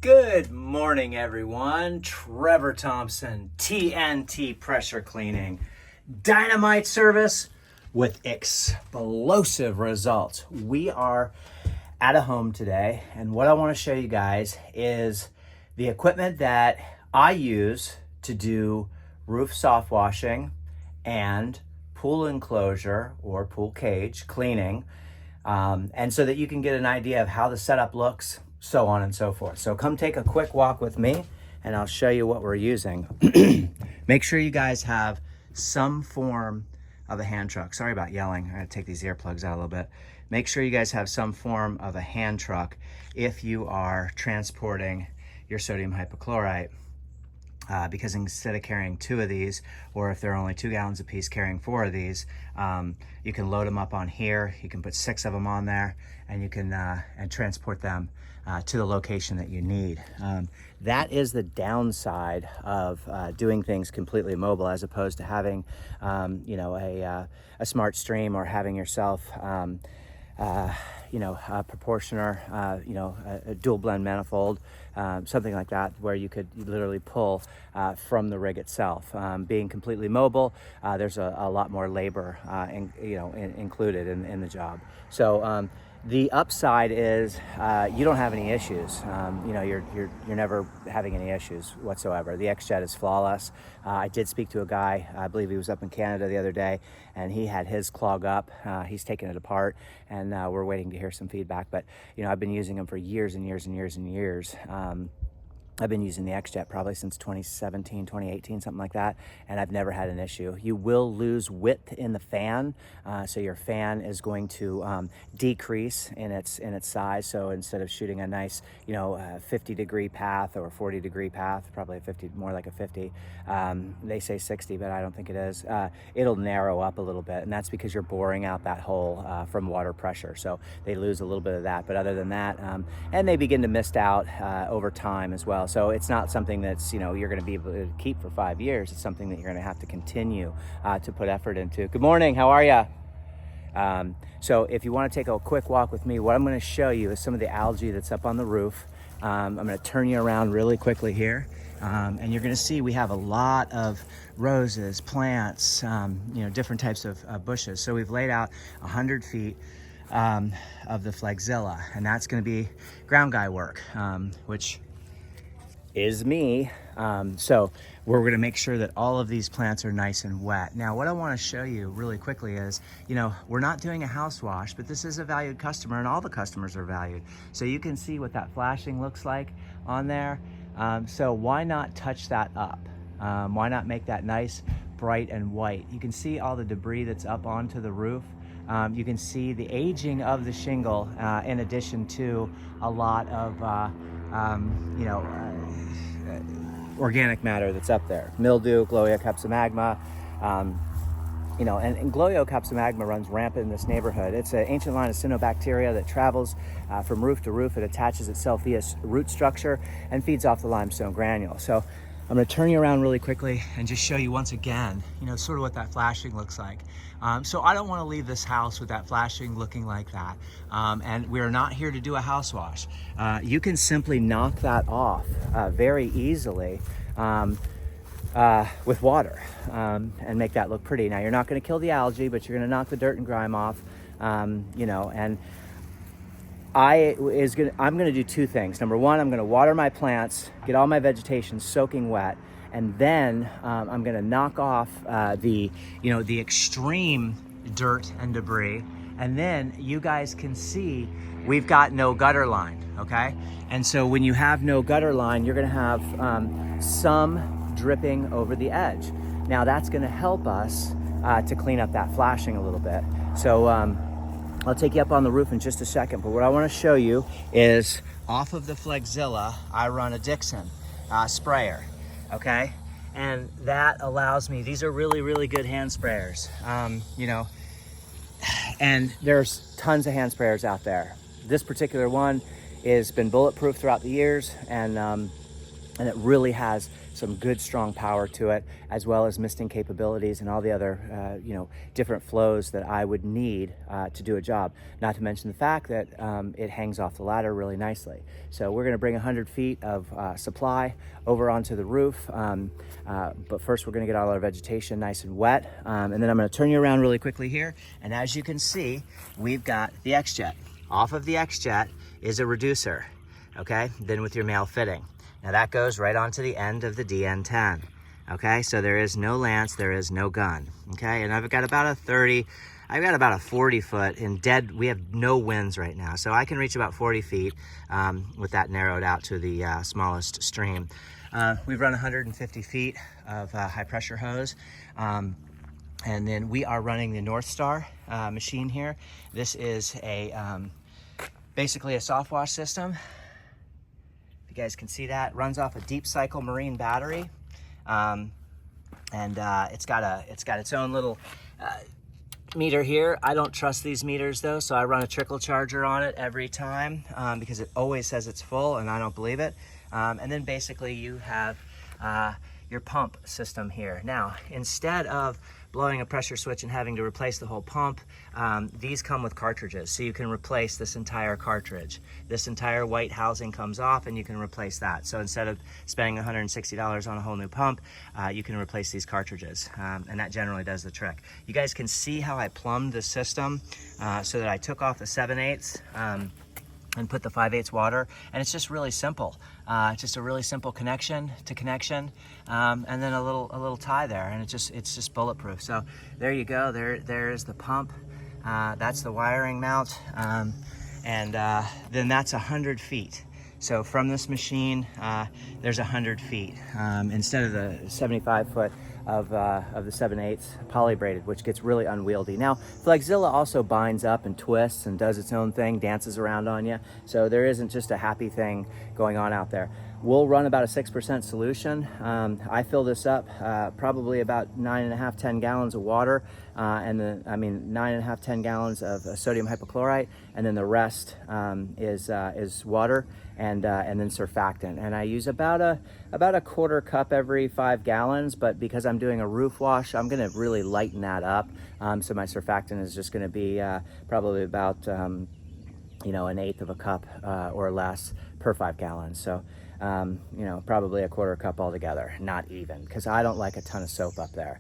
Good morning, everyone. Trevor Thompson, TNT Pressure Cleaning. Dynamite service with explosive results. We are at a home today, and what I want to show you guys is the equipment that I use to do roof soft washing and pool enclosure or pool cage cleaning, and so that you can get an idea of how the setup looks, so on and so forth. So come take a quick walk with me and I'll show you what we're using. Make sure you guys have some form of a hand truck. Sorry about yelling. I gotta take these earplugs out a little bit. Make sure you guys have some form of a hand truck if you are transporting your sodium hypochlorite. Because instead of carrying 2 of these, or if they're only 2 gallons a piece, carrying 4 of these, you can load them up on here. You can put 6 of them on there, and you can and transport them to the location that you need. That is the downside of doing things completely mobile, as opposed to having, a smart stream, or having yourself a proportioner, a dual blend manifold, something like that, where you could literally pull from the rig itself. Being completely mobile, there's a lot more labor included in the job. So the upside is you don't have any issues. You're never having any issues whatsoever. The XJet is flawless. I did speak to a guy, I believe he was up in Canada the other day, and he had his clog up. He's taken it apart, and we're waiting to hear some feedback. But I've been using them for years and years and years and years. I've been using the XJet probably since 2017, 2018, something like that, and I've never had an issue. You will lose width in the fan, so your fan is going to decrease in its size. So instead of shooting a nice, 50-degree path or 40-degree path, probably a 50, more like a 50. They say 60, but I don't think it is. It'll narrow up a little bit, and that's because you're boring out that hole from water pressure. So they lose a little bit of that, but other than that, and they begin to mist out over time as well. So it's not something that's, you're going to be able to keep for 5 years. It's something that you're going to have to continue to put effort into. Good morning. How are you? So if you want to take a quick walk with me, what I'm going to show you is some of the algae that's up on the roof. I'm going to turn you around really quickly here. And you're going to see we have a lot of roses, plants, different types of bushes. So we've laid out 100 feet of the flagzilla, and that's going to be ground guy work, which is me. So we're going to make sure that all of these plants are nice and wet. Now, what I want to show you really quickly is, we're not doing a house wash, but this is a valued customer, and all the customers are valued. So you can see what that flashing looks like on there. So why not touch that up? Why not make that nice, bright and white? You can see all the debris that's up onto the roof. You can see the aging of the shingle, in addition to a lot of organic matter that's up there. Mildew, Gloeocapsa magma, and Gloeocapsa magma runs rampant in this neighborhood. It's an ancient line of cyanobacteria that travels from roof to roof. It attaches itself via root structure and feeds off the limestone granule. So I'm going to turn you around really quickly and just show you once again, sort of what that flashing looks like. So I don't want to leave this house with that flashing looking like that. And we're not here to do a house wash. You can simply knock that off very easily with water and make that look pretty. Now, you're not going to kill the algae, but you're going to knock the dirt and grime off, and I'm going to do 2 things. Number 1, I'm going to water my plants, get all my vegetation soaking wet, and then I'm going to knock off the extreme dirt and debris. And then you guys can see we've got no gutter line, okay? And so when you have no gutter line, you're going to have some dripping over the edge. Now that's going to help us to clean up that flashing a little bit. So I'll take you up on the roof in just a second, but what I want to show you is off of the flagzilla, I run a Dixon sprayer, okay? And that allows me, these are really, really good hand sprayers, and there's tons of hand sprayers out there. This particular one has been bulletproof throughout the years, and it really has some good strong power to it, as well as misting capabilities and all the other different flows that I would need to do a job. Not to mention the fact that it hangs off the ladder really nicely. So we're going to bring 100 feet of supply over onto the roof, but first we're going to get all our vegetation nice and wet, and then I'm going to turn you around really quickly here, and as you can see, we've got the X-Jet. Off of the X-Jet is a reducer, okay? Then with your male fitting. Now that goes right onto the end of the DN10, okay? So there is no lance, there is no gun, okay? And I've got about a 40 foot in dead, we have no winds right now, so I can reach about 40 feet with that narrowed out to the smallest stream. We've run 150 feet of high pressure hose. And then we are running the North Star machine here. This is basically a soft wash system. If you guys can see that, it runs off a deep cycle marine battery. It's got its own little meter here. I don't trust these meters though, so I run a trickle charger on it every time because it always says it's full and I don't believe it. And then basically you have your pump system here. Now, instead of blowing a pressure switch and having to replace the whole pump, these come with cartridges, so you can replace this entire cartridge. This entire white housing comes off and you can replace that. So instead of spending $160 on a whole new pump, you can replace these cartridges, and that generally does the trick. You guys can see how I plumbed the system so that I took off the 7/8 and put the 5/8 water, and it's just really simple. Just a really simple connection to connection, and then a little tie there, and it's just bulletproof. So there you go. There is the pump. That's the wiring mount, and then that's 100 feet. So from this machine, there's 100 feet instead of the 75 foot of the 7/8 poly braided, which gets really unwieldy. Now, Flexzilla also binds up and twists and does its own thing, dances around on you. So there isn't just a happy thing going on out there. We'll run about a 6% solution. I fill this up probably about 9.5, 10 gallons of water, and then 9.5, 10 gallons of sodium hypochlorite, and then the rest is water and then surfactant. And I use about a quarter cup every 5 gallons, but because I'm doing a roof wash, I'm going to really lighten that up. So my surfactant is just going to be probably about an 1/8 of a cup or less per 5 gallons. So probably a quarter cup altogether, not even, because I don't like a ton of soap up there.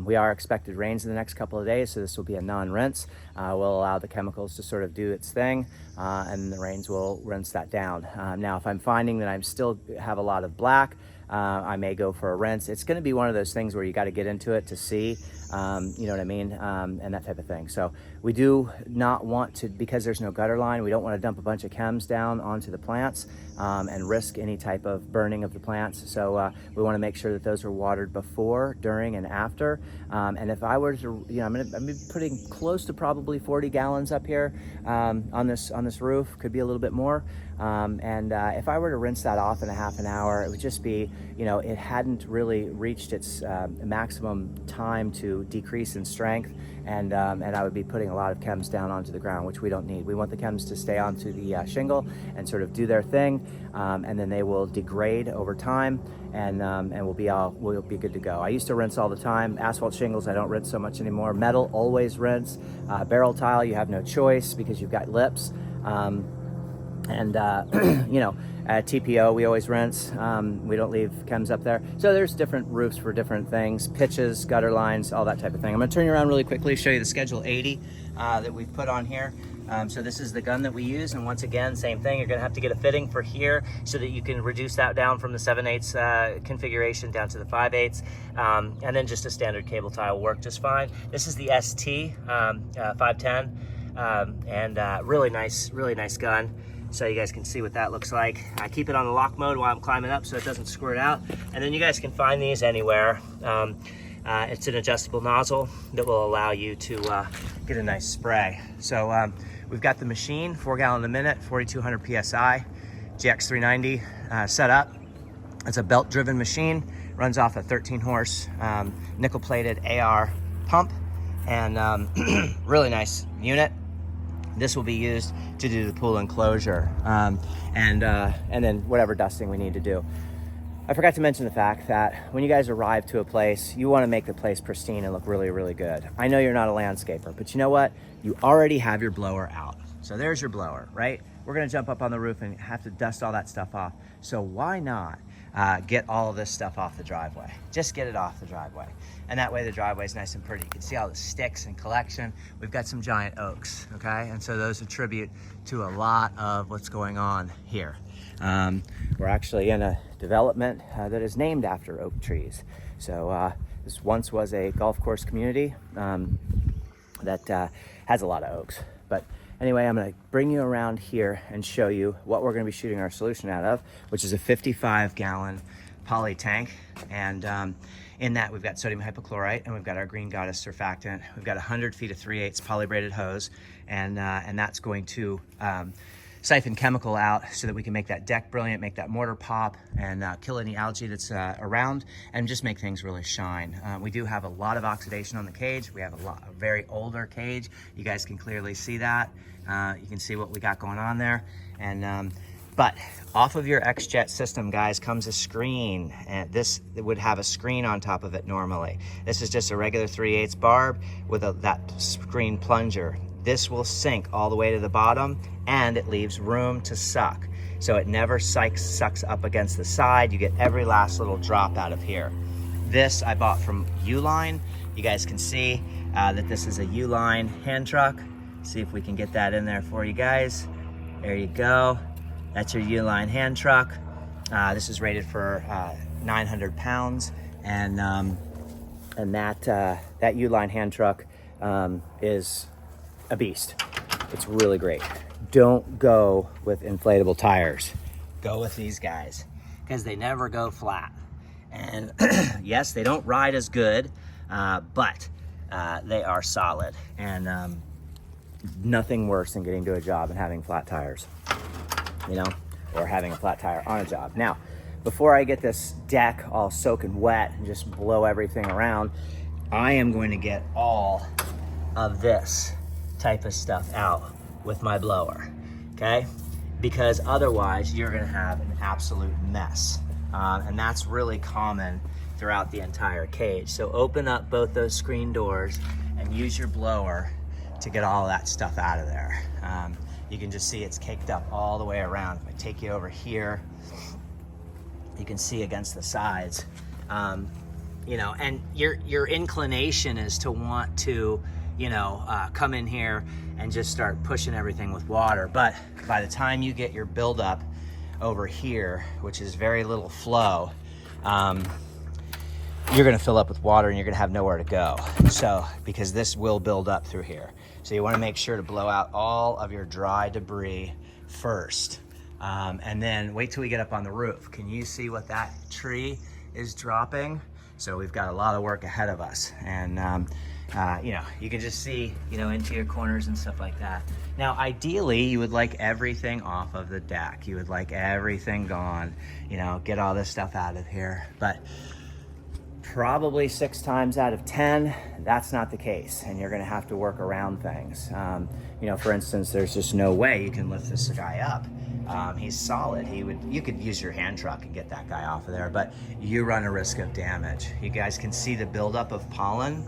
We are expected rains in the next couple of days, so this will be a non-rinse. We'll allow the chemicals to sort of do its thing, and the rains will rinse that down. Now, if I'm finding that I still have a lot of black, I may go for a rinse. It's going to be one of those things where you got to get into it to see, you know what I mean, and that type of thing. So we do not want to, because there's no gutter line, we don't want to dump a bunch of chems down onto the plants and risk any type of burning of the plants. So we want to make sure that those are watered before, during, and after. And if I were to, I'm going to be putting close to probably 40 gallons up here on this roof, could be a little bit more. If I were to rinse that off in a half an hour, it would just be, it hadn't really reached its maximum time to decrease in strength, and I would be putting a lot of chems down onto the ground, which we don't need. We want the chems to stay onto the shingle and sort of do their thing, and then they will degrade over time, and we'll be good to go. I used to rinse all the time. Asphalt shingles, I don't rinse so much anymore. Metal, always rinse. Barrel tile, you have no choice because you've got lips. TPO, we always rinse. We don't leave chems up there. So there's different roofs for different things, pitches, gutter lines, all that type of thing. I'm gonna turn you around really quickly, show you the Schedule 80 that we've put on here. So this is the gun that we use, and once again, same thing, you're gonna have to get a fitting for here so that you can reduce that down from the 7/8 configuration down to the 5/8, and then just a standard cable tie will work just fine. This is the ST 510, and really nice gun. So you guys can see what that looks like. I keep it on the lock mode while I'm climbing up so it doesn't squirt out. And then you guys can find these anywhere. It's an adjustable nozzle that will allow you to get a nice spray. So we've got the machine, 4 gallon a minute, 4,200 PSI, GX390 set up. It's a belt driven machine, runs off a 13 horse nickel plated AR pump, and really nice unit. This will be used to do the pool enclosure and then whatever dusting we need to do. I forgot to mention the fact that when you guys arrive to a place, you want to make the place pristine and look really, really good. I know you're not a landscaper, but you know what? You already have your blower out. So there's your blower, right? We're gonna jump up on the roof and have to dust all that stuff off. So why not get all of this stuff off the driveway? Just get it off the driveway. And that way the driveway is nice and pretty. You can see all the sticks and collection. We've got some giant oaks, okay? And so those attribute to a lot of what's going on here. We're actually in a development that is named after oak trees. So this once was a golf course community that has a lot of oaks. But anyway, I'm gonna bring you around here and show you what we're gonna be shooting our solution out of, which is a 55-gallon poly tank. And in that, we've got sodium hypochlorite, and we've got our Green Goddess surfactant. We've got 100 feet of 3/8 polybraided hose, and that's going to siphon chemical out so that we can make that deck brilliant, make that mortar pop, and kill any algae that's around, and just make things really shine. We do have a lot of oxidation on the cage. We have a very older cage. You guys can clearly see that. You can see what we got going on there. And but off of your XJet system, guys, comes a screen, and this would have a screen on top of it normally. This is just a regular 3/8 barb with that screen plunger. This will sink all the way to the bottom, and it leaves room to suck. So it never sucks up against the side. You get every last little drop out of here. This I bought from Uline. You guys can see that this is a Uline hand truck. See if we can get that in there for you guys. There you go. That's your Uline hand truck. This is rated for 900 pounds, and that Uline hand truck is a beast. It's really great. Don't go with inflatable tires. Go with these guys, because they never go flat. And yes, they don't ride as good, but they are solid. And nothing worse than getting to a job and having flat tires, you know, or having a flat tire on a job. Now, before I get this deck all soaking wet and just blow everything around, I am going to get all of this type of stuff out with my blower, okay? Because otherwise you're gonna have an absolute mess. And that's really common throughout the entire cage. So open up both those screen doors and use your blower to get all that stuff out of there. You can just see it's caked up all the way around. If I take you over here, you can see against the sides, you know, and your inclination is to want to, you know, come in here and just start pushing everything with water. But by the time you get your buildup over here, which is very little flow, you're gonna fill up with water and you're gonna have nowhere to go. So, because this will build up through here. So you wanna make sure to blow out all of your dry debris first. And then wait till we get up on the roof. Can you see what that tree is dropping? So we've got a lot of work ahead of us. And you know, you can just see, you know, into your corners and stuff like that. Now, ideally, you would like everything off of the deck. You would like everything gone, you know, get all this stuff out of here. But probably 6 times out of 10, that's not the case. And you're gonna have to work around things. You know, for instance, there's just no way you can lift this guy up. He's solid. You could use your hand truck and get that guy off of there, but you run a risk of damage. You guys can see the buildup of pollen.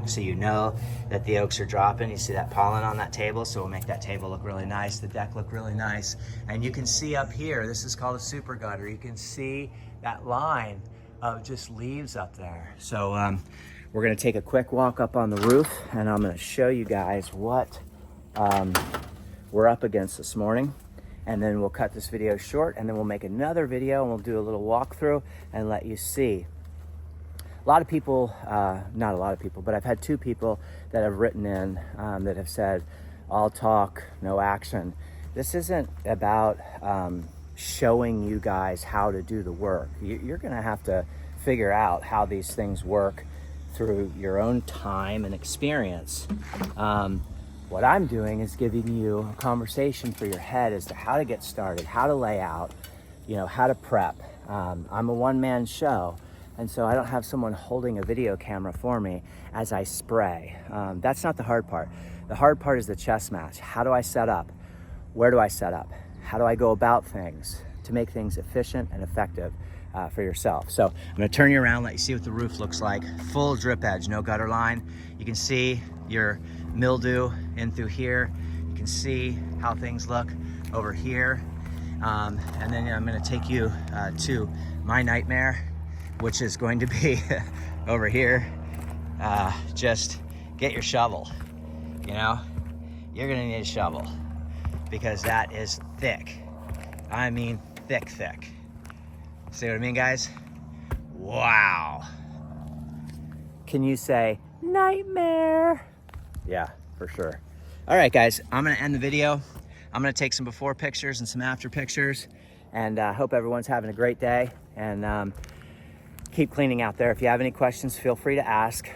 So you know that the oaks are dropping. You see that pollen on that table, so we'll make that table look really nice, the deck look really nice. And you can see up here, this is called a super gutter. You can see that line of just leaves up there. So we're gonna take a quick walk up on the roof, and I'm gonna show you guys what we're up against this morning. And then we'll cut this video short, and then we'll make another video and we'll do a little walkthrough and let you see. A lot of people, not a lot of people, but I've had 2 people that have written in that have said, all talk, no action. This isn't about showing you guys how to do the work. You're gonna have to figure out how these things work through your own time and experience. What I'm doing is giving you a conversation for your head as to how to get started, how to lay out, you know, how to prep. I'm a one-man show. And so I don't have someone holding a video camera for me as I spray. That's not the hard part. The hard part is the chess match. How do I set up? Where do I set up? How do I go about things? to make things efficient and effective for yourself. So I'm gonna turn you around, let you see what the roof looks like. Full drip edge, no gutter line. You can see your mildew in through here. You can see how things look over here. And then I'm gonna take you to my nightmare, which is going to be over here. Just get your shovel, you know? You're gonna need a shovel because that is thick. I mean thick, thick. See what I mean, guys? Wow. Can you say nightmare? Yeah, for sure. All right, guys, I'm gonna end the video. I'm gonna take some before pictures and some after pictures, and hope everyone's having a great day, and keep cleaning out there. If you have any questions, feel free to ask.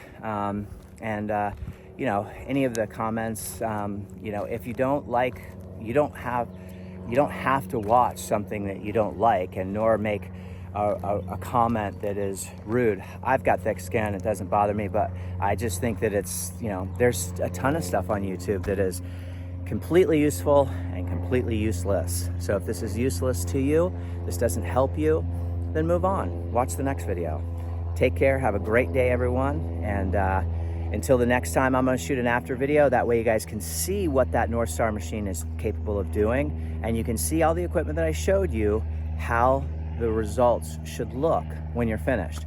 You know, any of the comments, you know, if you don't like, you don't have to watch something that you don't like, and nor make a comment that is rude. I've got thick skin, it doesn't bother me, but I just think that it's, you know, there's a ton of stuff on YouTube that is completely useful and completely useless. So if this is useless to you, this doesn't help you, then move on. Watch the next video. Take care, have a great day, everyone, and until the next time, I'm gonna shoot an after video. That way you guys can see what that Northstar machine is capable of doing, and you can see all the equipment that I showed you, how the results should look when you're finished.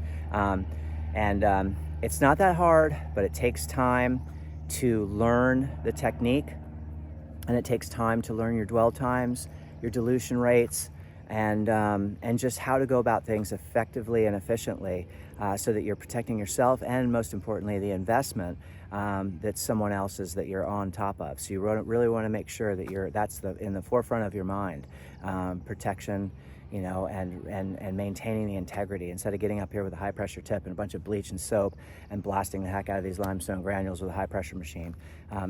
It's not that hard, but it takes time to learn the technique, and it takes time to learn your dwell times, your dilution rates, and just how to go about things effectively and efficiently, so that you're protecting yourself and, most importantly, the investment that's someone else's that you're on top of. So you really want to make sure that that's in the forefront of your mind, protection, you know, and maintaining the integrity, instead of getting up here with a high pressure tip and a bunch of bleach and soap and blasting the heck out of these limestone granules with a high pressure machine.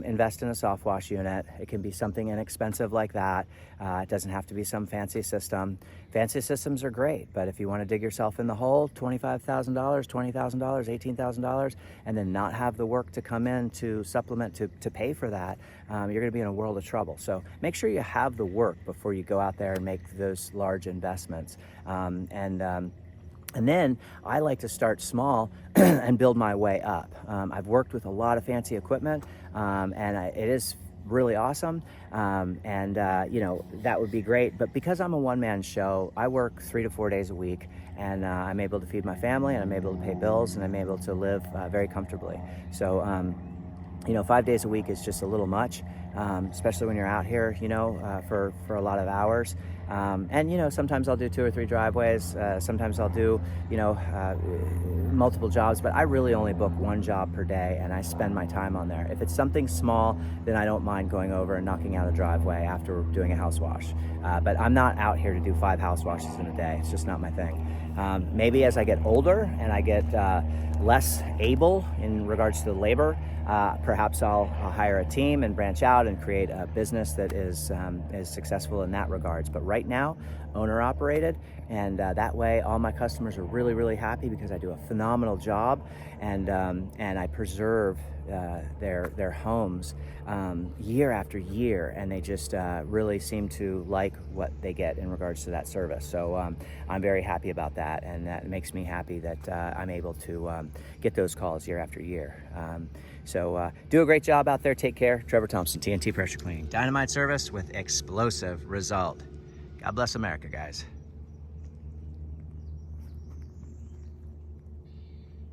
Invest in a soft wash unit. It can be something inexpensive like that. It doesn't have to be some fancy system. Fancy systems are great, but if you want to dig yourself in the hole, $25,000, $20,000, $18,000, and then not have the work to come in to supplement to pay for that, you're going to be in a world of trouble. So make sure you have the work before you go out there and make those large investments. And then I like to start small and build my way up. I've worked with a lot of fancy equipment, it is really awesome, you know, that would be great. But because I'm a one-man show, I work 3 to 4 days a week, and I'm able to feed my family, and I'm able to pay bills, and I'm able to live very comfortably. So you know, 5 days a week is just a little much, especially when you're out here, you know, for a lot of hours. And, you know, sometimes I'll do 2 or 3 driveways. Sometimes I'll do, you know, multiple jobs, but I really only book 1 job per day, and I spend my time on there. If it's something small, then I don't mind going over and knocking out a driveway after doing a house wash. But I'm not out here to do 5 house washes in a day. It's just not my thing. Maybe as I get older and I get less able in regards to the labor, perhaps I'll hire a team and branch out and create a business that is successful in that regards. But right now, owner operated, and that way all my customers are really, really happy because I do a phenomenal job, and I preserve their homes year after year, and they just really seem to like what they get in regards to that service. So I'm very happy about that, and that makes me happy that I'm able to get those calls year after year. So do a great job out there. Take care. Trevor Thompson, TNT Pressure Cleaning. Dynamite service with explosive result. God bless America, guys.